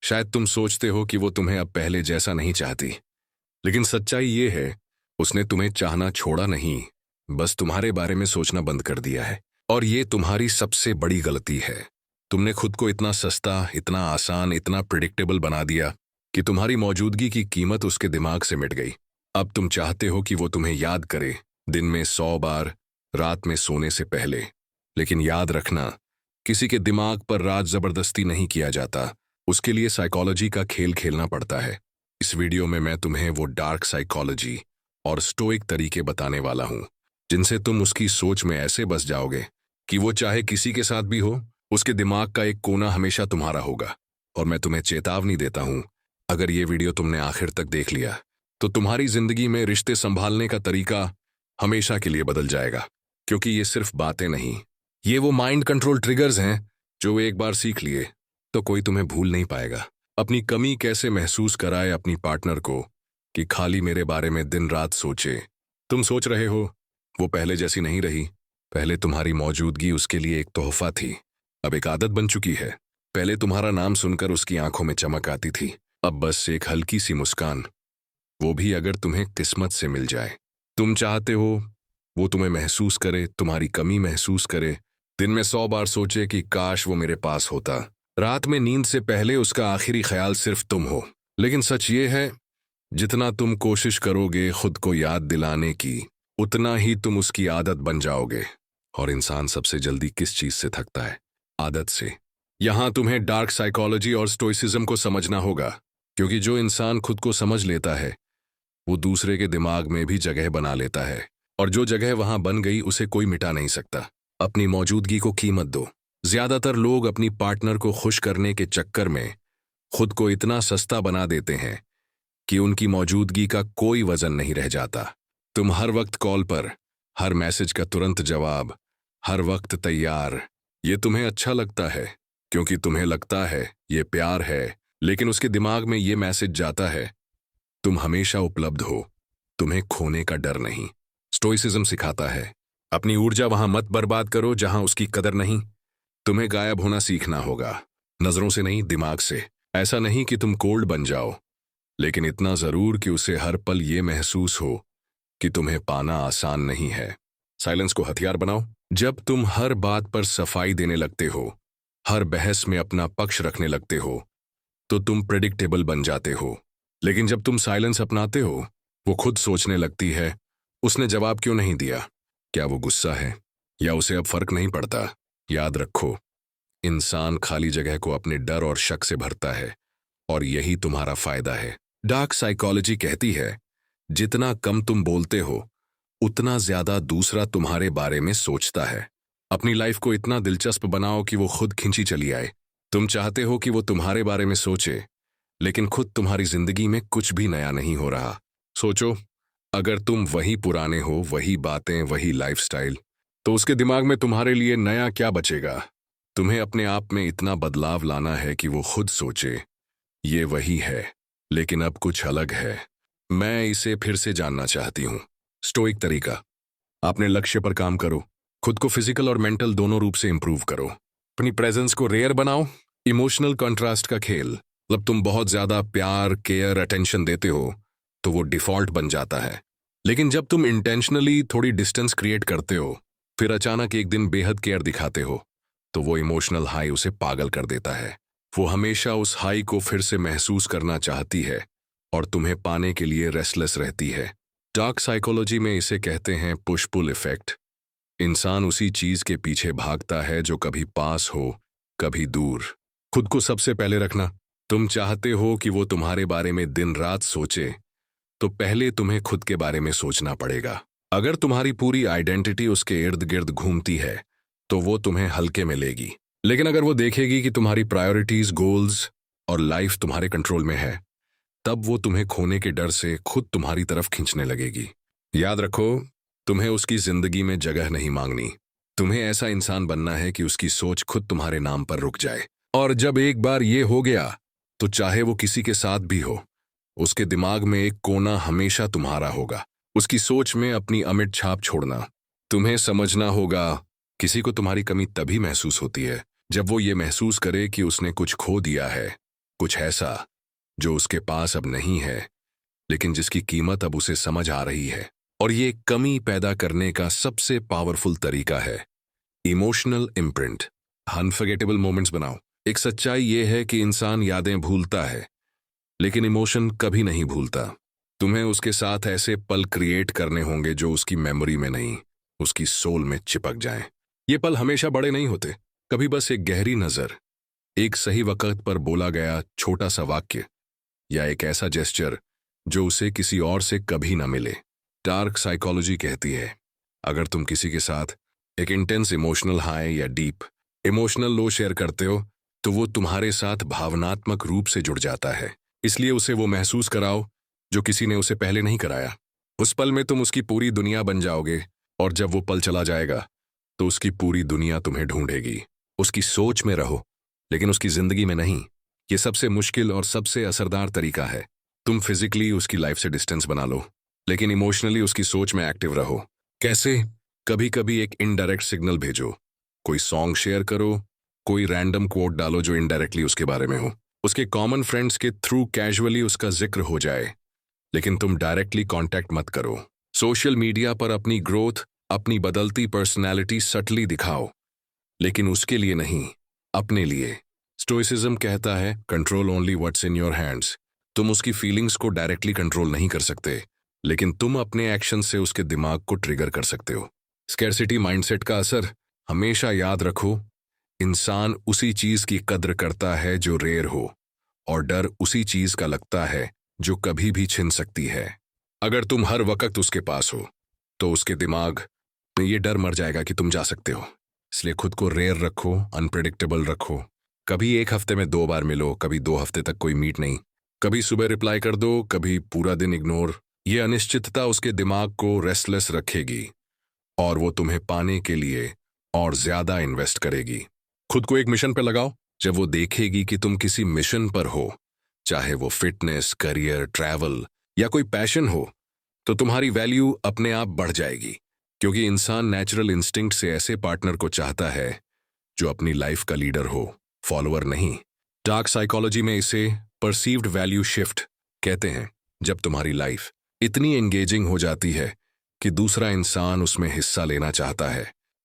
शायद तुम सोचते हो कि वो तुम्हें अब पहले जैसा नहीं चाहती, लेकिन सच्चाई ये है, उसने तुम्हें चाहना छोड़ा नहीं, बस तुम्हारे बारे में सोचना बंद कर दिया है। और ये तुम्हारी सबसे बड़ी गलती है। तुमने खुद को इतना सस्ता, इतना आसान, इतना प्रिडिक्टेबल बना दिया कि तुम्हारी मौजूदगी की कीमत उसके दिमाग से मिट गई। अब तुम चाहते हो कि वो तुम्हें याद करे, दिन में 100 बार, रात में सोने से पहले। लेकिन याद रखना, किसी के दिमाग पर राज जबरदस्ती नहीं किया जाता, उसके लिए साइकोलॉजी का खेल खेलना पड़ता है। इस वीडियो में मैं तुम्हें वो डार्क साइकोलॉजी और स्टोइक तरीके बताने वाला हूं, जिनसे तुम उसकी सोच में ऐसे बस जाओगे कि वो चाहे किसी के साथ भी हो, उसके दिमाग का एक कोना हमेशा तुम्हारा होगा। और मैं तुम्हें चेतावनी देता हूं, अगर ये वीडियो तुमने आखिर तक देख लिया तो तुम्हारी जिंदगी में रिश्ते संभालने का तरीका हमेशा के लिए बदल जाएगा। क्योंकि ये सिर्फ बातें नहीं, ये वो माइंड कंट्रोल ट्रिगर्स हैं जो एक बार सीख लिए तो कोई तुम्हें भूल नहीं पाएगा। अपनी कमी कैसे महसूस कराए अपनी पार्टनर को कि खाली मेरे बारे में दिन रात सोचे। तुम सोच रहे हो वो पहले जैसी नहीं रही। पहले तुम्हारी मौजूदगी उसके लिए एक तोहफा थी, अब एक आदत बन चुकी है। पहले तुम्हारा नाम सुनकर उसकी आंखों में चमक आती थी, अब बस एक हल्की सी मुस्कान, वो भी अगर तुम्हें किस्मत से मिल जाए। तुम चाहते हो वो तुम्हें महसूस करे, तुम्हारी कमी महसूस करे, दिन में 100 बार सोचे कि काश वो मेरे पास होता। रात में नींद से पहले उसका आखिरी ख्याल सिर्फ तुम हो। लेकिन सच ये है, जितना तुम कोशिश करोगे खुद को याद दिलाने की, उतना ही तुम उसकी आदत बन जाओगे। और इंसान सबसे जल्दी किस चीज से थकता है? आदत से। यहां तुम्हें डार्क साइकोलॉजी और स्टोइसिज्म को समझना होगा, क्योंकि जो इंसान खुद को समझ लेता है वो दूसरे के दिमाग में भी जगह बना लेता है, और जो जगह वहां बन गई उसे कोई मिटा नहीं सकता। अपनी मौजूदगी को कीमत दो। ज्यादातर लोग अपनी पार्टनर को खुश करने के चक्कर में खुद को इतना सस्ता बना देते हैं कि उनकी मौजूदगी का कोई वजन नहीं रह जाता। तुम हर वक्त कॉल पर, हर मैसेज का तुरंत जवाब, हर वक्त तैयार। ये तुम्हें अच्छा लगता है क्योंकि तुम्हें लगता है ये प्यार है, लेकिन उसके दिमाग में ये मैसेज जाता है तुम हमेशा उपलब्ध हो, तुम्हें खोने का डर नहीं। स्टोइसिज्म सिखाता है अपनी ऊर्जा वहां मत बर्बाद करो जहां उसकी कदर नहीं। तुम्हें गायब होना सीखना होगा, नजरों से नहीं, दिमाग से। ऐसा नहीं कि तुम कोल्ड बन जाओ, लेकिन इतना जरूर कि उसे हर पल ये महसूस हो कि तुम्हें पाना आसान नहीं है। साइलेंस को हथियार बनाओ। जब तुम हर बात पर सफाई देने लगते हो, हर बहस में अपना पक्ष रखने लगते हो, तो तुम प्रेडिक्टेबल बन जाते हो। लेकिन जब तुम साइलेंस अपनाते हो, वो खुद सोचने लगती है उसने जवाब क्यों नहीं दिया, क्या वो गुस्सा है या उसे अब फर्क नहीं पड़ता। याद रखो, इंसान खाली जगह को अपने डर और शक से भरता है, और यही तुम्हारा फायदा है। डार्क साइकोलॉजी कहती है जितना कम तुम बोलते हो उतना ज्यादा दूसरा तुम्हारे बारे में सोचता है। अपनी लाइफ को इतना दिलचस्प बनाओ कि वो खुद खिंची चली आए। तुम चाहते हो कि वो तुम्हारे बारे में सोचे, लेकिन खुद तुम्हारी जिंदगी में कुछ भी नया नहीं हो रहा। सोचो, अगर तुम वही पुराने हो, वही बातें, वही लाइफस्टाइल, तो उसके दिमाग में तुम्हारे लिए नया क्या बचेगा? तुम्हें अपने आप में इतना बदलाव लाना है कि वो खुद सोचे ये वही है, लेकिन अब कुछ अलग है। मैं इसे फिर से जानना चाहती हूँ। स्टोइक तरीका। अपने लक्ष्य पर काम करो, खुद को फिजिकल और मेंटल दोनों रूप से इंप्रूव करो। अपनी प्रेजेंस को रेयर बनाओ। इमोशनल कंट्रास्ट का खेल, मतलब तुम बहुत ज्यादा प्यार, केयर, अटेंशन देते हो तो वो डिफॉल्ट बन जाता है। लेकिन जब तुम इंटेंशनली थोड़ी डिस्टेंस क्रिएट करते हो, फिर अचानक एक दिन बेहद केयर दिखाते हो, तो वो इमोशनल हाई उसे पागल कर देता है। वो हमेशा उस हाई को फिर से महसूस करना चाहती है और तुम्हें पाने के लिए रेस्टलेस रहती है। डार्क साइकोलॉजी में इसे कहते हैं पुश पुल इफेक्ट। इंसान उसी चीज के पीछे भागता है जो कभी पास हो, कभी दूर। खुद को सबसे पहले रखना। तुम चाहते हो कि वो तुम्हारे बारे में दिन रात सोचे, तो पहले तुम्हें खुद के बारे में सोचना पड़ेगा। अगर तुम्हारी पूरी आइडेंटिटी उसके इर्द गिर्द घूमती है तो वो तुम्हें हल्के में लेगी। लेकिन अगर वो देखेगी कि तुम्हारी प्रायोरिटीज, गोल्स और लाइफ तुम्हारे कंट्रोल में है, तब वो तुम्हें खोने के डर से खुद तुम्हारी तरफ खींचने लगेगी। याद रखो, तुम्हें उसकी जिंदगी में जगह नहीं मांगनी। तुम्हें ऐसा इंसान बनना है कि उसकी सोच खुद तुम्हारे नाम पर रुक जाए। और जब एक बार ये हो गया, तो चाहे वो किसी के साथ भी हो, उसके दिमाग में एक कोना हमेशा तुम्हारा होगा। उसकी सोच में अपनी अमिट छाप छोड़ना। तुम्हें समझना होगा, किसी को तुम्हारी कमी तभी महसूस होती है जब वो ये महसूस करे कि उसने कुछ खो दिया है, कुछ ऐसा जो उसके पास अब नहीं है, लेकिन जिसकी कीमत अब उसे समझ आ रही है। और ये कमी पैदा करने का सबसे पावरफुल तरीका है इमोशनल इम्प्रिंट। अनफॉरगेटेबल मोमेंट्स बनाओ। एक सच्चाई ये है कि इंसान यादें भूलता है, लेकिन इमोशन कभी नहीं भूलता। तुम्हें उसके साथ ऐसे पल क्रिएट करने होंगे जो उसकी मेमोरी में नहीं, उसकी सोल में चिपक जाएं। ये पल हमेशा बड़े नहीं होते, कभी बस एक गहरी नजर, एक सही वक्त पर बोला गया छोटा सा वाक्य, या एक ऐसा जेस्चर जो उसे किसी और से कभी ना मिले। डार्क साइकोलॉजी कहती है, अगर तुम किसी के साथ एक इंटेंस इमोशनल हाई या डीप इमोशनल लो शेयर करते हो, तो वो तुम्हारे साथ भावनात्मक रूप से जुड़ जाता है। इसलिए उसे वो महसूस कराओ जो किसी ने उसे पहले नहीं कराया। उस पल में तुम उसकी पूरी दुनिया बन जाओगे, और जब वो पल चला जाएगा तो उसकी पूरी दुनिया तुम्हें ढूंढेगी। उसकी सोच में रहो, लेकिन उसकी जिंदगी में नहीं। ये सबसे मुश्किल और सबसे असरदार तरीका है। तुम फिजिकली उसकी लाइफ से डिस्टेंस बना लो, लेकिन इमोशनली उसकी सोच में एक्टिव रहो। कैसे? कभी कभी एक इनडायरेक्ट सिग्नल भेजो, कोई सॉन्ग शेयर करो, कोई रैंडम कोट डालो जो इनडायरेक्टली उसके बारे में हो। उसके कॉमन फ्रेंड्स के थ्रू कैजुअली उसका जिक्र हो जाए, लेकिन तुम डायरेक्टली कांटेक्ट मत करो। सोशल मीडिया पर अपनी ग्रोथ, अपनी बदलती पर्सनैलिटी सटली दिखाओ, लेकिन उसके लिए नहीं, अपने लिए। स्टोइसिज्म कहता है, control only what's in your hands. तुम उसकी फीलिंग्स को डायरेक्टली कंट्रोल नहीं कर सकते, लेकिन तुम अपने एक्शन से उसके दिमाग को ट्रिगर कर सकते हो। स्कैरसिटी माइंडसेट का असर हमेशा याद रखो, इंसान उसी चीज की कद्र करता है जो रेयर हो, और डर उसी चीज का लगता है जो कभी भी छिन सकती है। अगर तुम हर वक्त उसके पास हो, तो उसके दिमाग में ये डर मर जाएगा कि तुम जा सकते हो। इसलिए खुद को रेयर रखो, अनप्रेडिक्टेबल रखो। कभी एक हफ्ते में 2 बार मिलो, कभी 2 हफ्ते तक कोई मीट नहीं। कभी सुबह रिप्लाई कर दो, कभी पूरा दिन इग्नोर। ये अनिश्चितता उसके दिमाग को रेस्टलेस रखेगी, और वो तुम्हें पाने के लिए और ज्यादा इन्वेस्ट करेगी। खुद को एक मिशन पर लगाओ। जब वो देखेगी कि तुम किसी मिशन पर हो, चाहे वो फिटनेस, करियर, ट्रैवल या कोई पैशन हो, तो तुम्हारी वैल्यू अपने आप बढ़ जाएगी। क्योंकि इंसान नेचुरल इंस्टिंक्ट से ऐसे पार्टनर को चाहता है जो अपनी लाइफ का लीडर हो, फॉलोअर नहीं। डार्क साइकोलॉजी में इसे परसीव्ड वैल्यू शिफ्ट कहते हैं। जब तुम्हारी लाइफ इतनी एंगेजिंग हो जाती है कि दूसरा इंसान उसमें हिस्सा लेना चाहता है,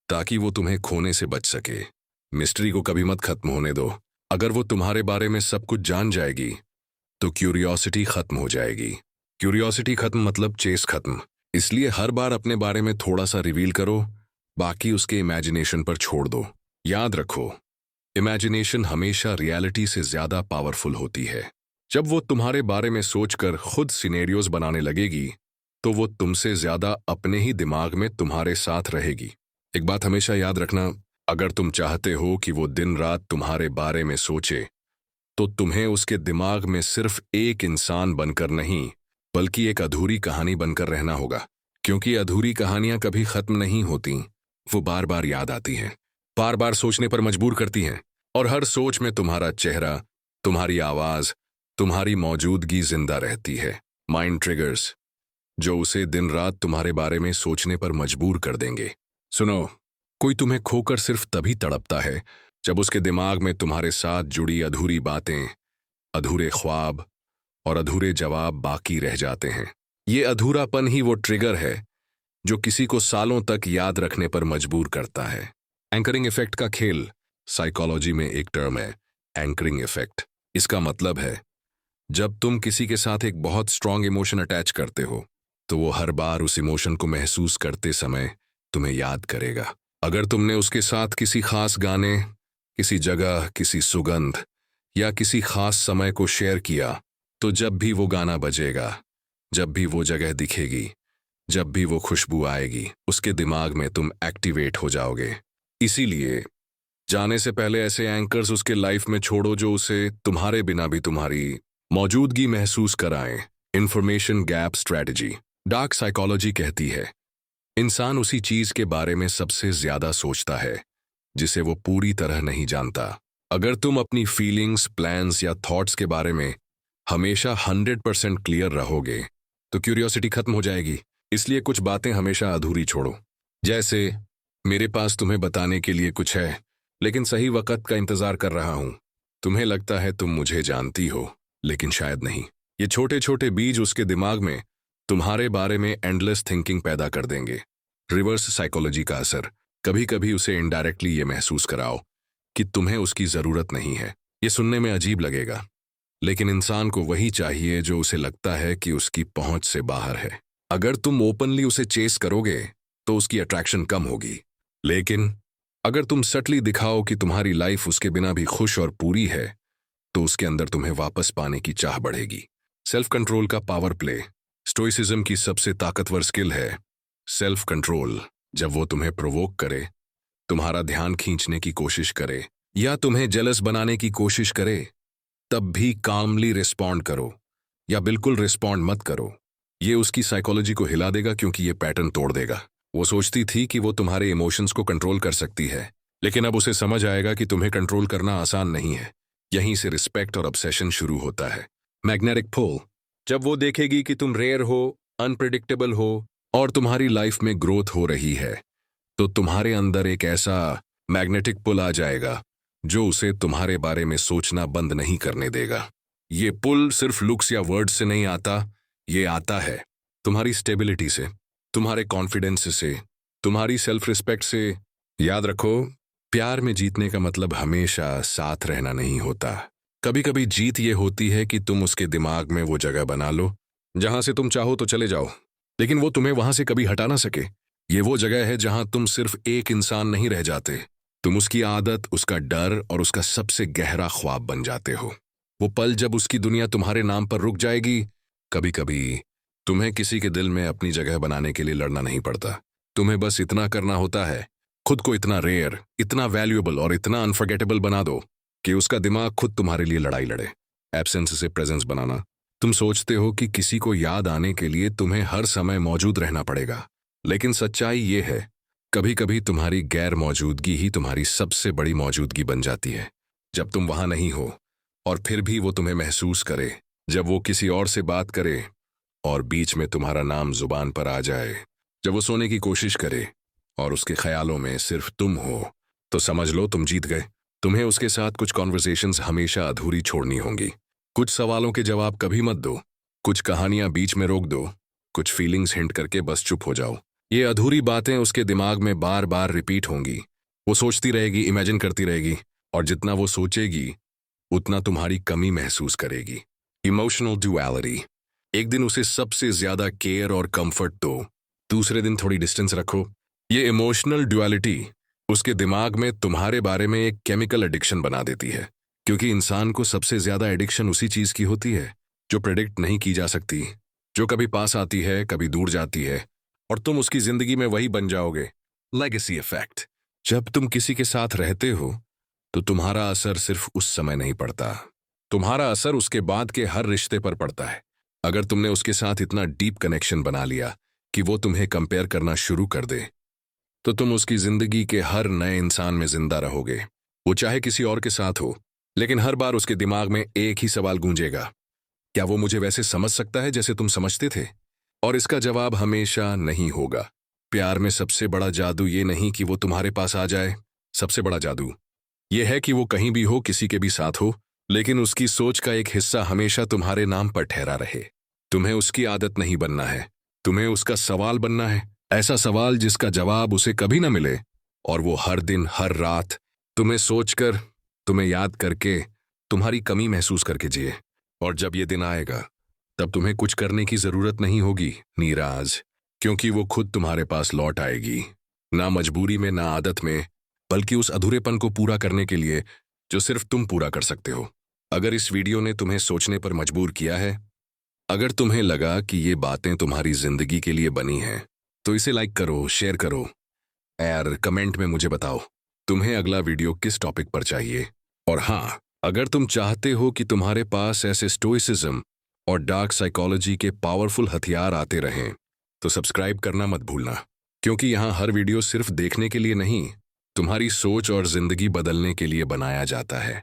ताकि वो तुम्हें खोने से बच सके। मिस्ट्री को कभी मत खत्म होने दो। अगर वो तुम्हारे बारे में सब कुछ जान जाएगी, तो क्यूरियोसिटी खत्म हो जाएगी। क्यूरियोसिटी खत्म मतलब चेस खत्म। इसलिए हर बार अपने बारे में थोड़ा सा रिवील करो, बाकी उसके इमेजिनेशन पर छोड़ दो। याद रखो, इमेजिनेशन हमेशा रियलिटी से ज्यादा पावरफुल होती है। जब वो तुम्हारे बारे में सोचकर खुद सिनेरियोज बनाने लगेगी, तो वो तुमसे ज्यादा अपने ही दिमाग में तुम्हारे साथ रहेगी। एक बात हमेशा याद रखना, अगर तुम चाहते हो कि वो दिन रात तुम्हारे बारे में सोचे, तो तुम्हें उसके दिमाग में सिर्फ एक इंसान बनकर नहीं, बल्कि एक अधूरी कहानी बनकर रहना होगा। क्योंकि अधूरी कहानियां कभी खत्म नहीं होती, वो बार बार याद आती हैं, बार बार सोचने पर मजबूर करती हैं, और हर सोच में तुम्हारा चेहरा, तुम्हारी आवाज, तुम्हारी मौजूदगी जिंदा रहती है। माइंड ट्रिगर्स जो उसे दिन रात तुम्हारे बारे में सोचने पर मजबूर कर देंगे। सुनो, कोई तुम्हें खोकर सिर्फ तभी तड़पता है जब उसके दिमाग में तुम्हारे साथ जुड़ी अधूरी बातें, अधूरे ख्वाब और अधूरे जवाब बाकी रह जाते हैं। ये अधूरापन ही वो ट्रिगर है जो किसी को सालों तक याद रखने पर मजबूर करता है। एंकरिंग इफेक्ट का खेल साइकोलॉजी में एक टर्म है, एंकरिंग इफेक्ट। इसका मतलब है, जब तुम किसी के साथ एक बहुत स्ट्रांग इमोशन अटैच करते हो, तो वो हर बार उस इमोशन को महसूस करते समय तुम्हें याद करेगा। अगर तुमने उसके साथ किसी खास गाने, किसी जगह, किसी सुगंध या किसी खास समय को शेयर किया, तो जब भी वो गाना बजेगा, जब भी वो जगह दिखेगी, जब भी वो खुशबू आएगी, उसके दिमाग में तुम एक्टिवेट हो जाओगे। इसीलिए जाने से पहले ऐसे एंकर्स उसके लाइफ में छोड़ो जो उसे तुम्हारे बिना भी तुम्हारी मौजूदगी महसूस कराएं। Information gap strategy. Dark psychology कहती है, इंसान उसी चीज के बारे में सबसे ज्यादा सोचता है जिसे वो पूरी तरह नहीं जानता। अगर तुम अपनी फीलिंग्स, प्लान्स या थॉट्स के बारे में हमेशा 100% क्लियर रहोगे, तो क्यूरियोसिटी खत्म हो जाएगी। इसलिए कुछ बातें हमेशा अधूरी छोड़ो। जैसे, मेरे पास तुम्हें बताने के लिए कुछ है, लेकिन सही वक्त का इंतजार कर रहा हूं। तुम्हें लगता है तुम मुझे जानती हो, लेकिन शायद नहीं। ये छोटे छोटे बीज उसके दिमाग में तुम्हारे बारे में एंडलेस थिंकिंग पैदा कर देंगे। रिवर्स साइकोलॉजी का असर। कभी कभी उसे इनडायरेक्टली ये महसूस कराओ कि तुम्हें उसकी जरूरत नहीं है। ये सुनने में अजीब लगेगा, लेकिन इंसान को वही चाहिए जो उसे लगता है कि उसकी पहुंच से बाहर है। अगर तुम ओपनली उसे चेस करोगे तो उसकी अट्रैक्शन कम होगी, लेकिन अगर तुम सटली दिखाओ कि तुम्हारी लाइफ उसके बिना भी खुश और पूरी है, तो उसके अंदर तुम्हें वापस पाने की चाह बढ़ेगी। सेल्फ कंट्रोल का पावर प्ले। स्टोइसिज्म की सबसे ताकतवर स्किल है सेल्फ कंट्रोल। जब वो तुम्हें प्रोवोक करे, तुम्हारा ध्यान खींचने की कोशिश करे या तुम्हें जेलस बनाने की कोशिश करे, तब भी कामली रिस्पॉन्ड करो या बिल्कुल रिस्पॉन्ड मत करो। ये उसकी साइकोलॉजी को हिला देगा, क्योंकि ये पैटर्न तोड़ देगा। वो सोचती थी कि वो तुम्हारे इमोशंस को कंट्रोल कर सकती है, लेकिन अब उसे समझ आएगा कि तुम्हें कंट्रोल करना आसान नहीं है। यहीं से रिस्पेक्ट और ऑब्सेशन शुरू होता है। Magnetic pull. जब वो देखेगी कि तुम रेयर हो, अनप्रिडिक्टेबल हो और तुम्हारी लाइफ में ग्रोथ हो रही है, तो तुम्हारे अंदर एक ऐसा मैग्नेटिक पुल आ जाएगा जो उसे तुम्हारे बारे में सोचना बंद नहीं करने देगा। ये पुल सिर्फ लुक्स या वर्ड्स से नहीं आता, ये आता है तुम्हारी स्टेबिलिटी से, तुम्हारे कॉन्फिडेंस से, तुम्हारी सेल्फ रिस्पेक्ट से। याद रखो, प्यार में जीतने का मतलब हमेशा साथ रहना नहीं होता। कभी कभी जीत ये होती है कि तुम उसके दिमाग में वो जगह बना लो जहां से तुम चाहो तो चले जाओ, लेकिन वो तुम्हें वहां से कभी हटा ना सके। ये वो जगह है जहां तुम सिर्फ एक इंसान नहीं रह जाते, तुम उसकी आदत, उसका डर और उसका सबसे गहरा ख्वाब बन जाते हो। वो पल जब उसकी दुनिया तुम्हारे नाम पर रुक जाएगी। कभी कभी तुम्हें किसी के दिल में अपनी जगह बनाने के लिए लड़ना नहीं पड़ता। तुम्हें बस इतना करना होता है, खुद को इतना रेयर, इतना वैल्यूएबल और इतना अनफॉरगेटेबल बना दो कि उसका दिमाग खुद तुम्हारे लिए लड़ाई लड़े। एब्सेंस से प्रेजेंस बनाना। तुम सोचते हो कि किसी को याद आने के लिए तुम्हें हर समय मौजूद रहना पड़ेगा, लेकिन सच्चाई ये है, कभी कभी तुम्हारी गैर मौजूदगी ही तुम्हारी सबसे बड़ी मौजूदगी बन जाती है। जब तुम वहां नहीं हो और फिर भी वो तुम्हें महसूस करे, जब वो किसी और से बात करे और बीच में तुम्हारा नाम जुबान पर आ जाए, जब वो सोने की कोशिश करे और उसके ख्यालों में सिर्फ तुम हो, तो समझ लो तुम जीत गए। तुम्हें उसके साथ कुछ कॉन्वर्सेशंस हमेशा अधूरी छोड़नी होंगी। कुछ सवालों के जवाब कभी मत दो, कुछ कहानियां बीच में रोक दो, कुछ फीलिंग्स हिंट करके बस चुप हो जाओ। ये अधूरी बातें उसके दिमाग में बार बार रिपीट होंगी। वो सोचती रहेगी, इमेजिन करती रहेगी, और जितना वो सोचेगी उतना तुम्हारी कमी महसूस करेगी। Emotional duality. एक दिन उसे सबसे ज्यादा केयर और कंफर्ट दो, दूसरे दिन थोड़ी डिस्टेंस रखो। ये इमोशनल ड्यूअलिटी उसके दिमाग में तुम्हारे बारे में एक केमिकल एडिक्शन बना देती है, क्योंकि इंसान को सबसे ज्यादा एडिक्शन उसी चीज की होती है जो प्रेडिक्ट नहीं की जा सकती, जो कभी पास आती है, कभी दूर जाती है, और तुम उसकी जिंदगी में वही बन जाओगे। Legacy effect. जब तुम किसी के साथ रहते हो तो तुम्हारा असर सिर्फ उस समय नहीं पड़ता, तुम्हारा असर उसके बाद के हर रिश्ते पर पड़ता है। अगर तुमने उसके साथ इतना डीप कनेक्शन बना लिया कि वो तुम्हें कंपेयर करना शुरू कर दे, तो तुम उसकी जिंदगी के हर नए इंसान में जिंदा रहोगे। वो चाहे किसी और के साथ हो, लेकिन हर बार उसके दिमाग में एक ही सवाल गूंजेगा, क्या वो मुझे वैसे समझ सकता है जैसे तुम समझते थे? और इसका जवाब हमेशा नहीं होगा। प्यार में सबसे बड़ा जादू ये नहीं कि वो तुम्हारे पास आ जाए, सबसे बड़ा जादू ये है कि वो कहीं भी हो, किसी के भी साथ हो, लेकिन उसकी सोच का एक हिस्सा हमेशा तुम्हारे नाम पर ठहरा रहे। तुम्हें उसकी आदत नहीं बनना है, तुम्हें उसका सवाल बनना है। ऐसा सवाल जिसका जवाब उसे कभी ना मिले, और वो हर दिन, हर रात तुम्हें सोचकर, तुम्हें याद करके, तुम्हारी कमी महसूस करके जिए। और जब ये दिन आएगा, तब तुम्हें कुछ करने की जरूरत नहीं होगी, नीराज, क्योंकि वो खुद तुम्हारे पास लौट आएगी। ना मजबूरी में, ना आदत में, बल्कि उस अधूरेपन को पूरा करने के लिए जो सिर्फ तुम पूरा कर सकते हो। अगर इस वीडियो ने तुम्हें सोचने पर मजबूर किया है, अगर तुम्हें लगा कि ये बातें तुम्हारी जिंदगी के लिए बनी हैं, तो इसे लाइक करो, शेयर करो, और कमेंट में मुझे बताओ तुम्हें अगला वीडियो किस टॉपिक पर चाहिए। और हाँ, अगर तुम चाहते हो कि तुम्हारे पास ऐसे स्टोइसिज्म और डार्क साइकोलॉजी के पावरफुल हथियार आते रहें, तो सब्सक्राइब करना मत भूलना, क्योंकि यहाँ हर वीडियो सिर्फ देखने के लिए नहीं, तुम्हारी सोच और जिंदगी बदलने के लिए बनाया जाता है।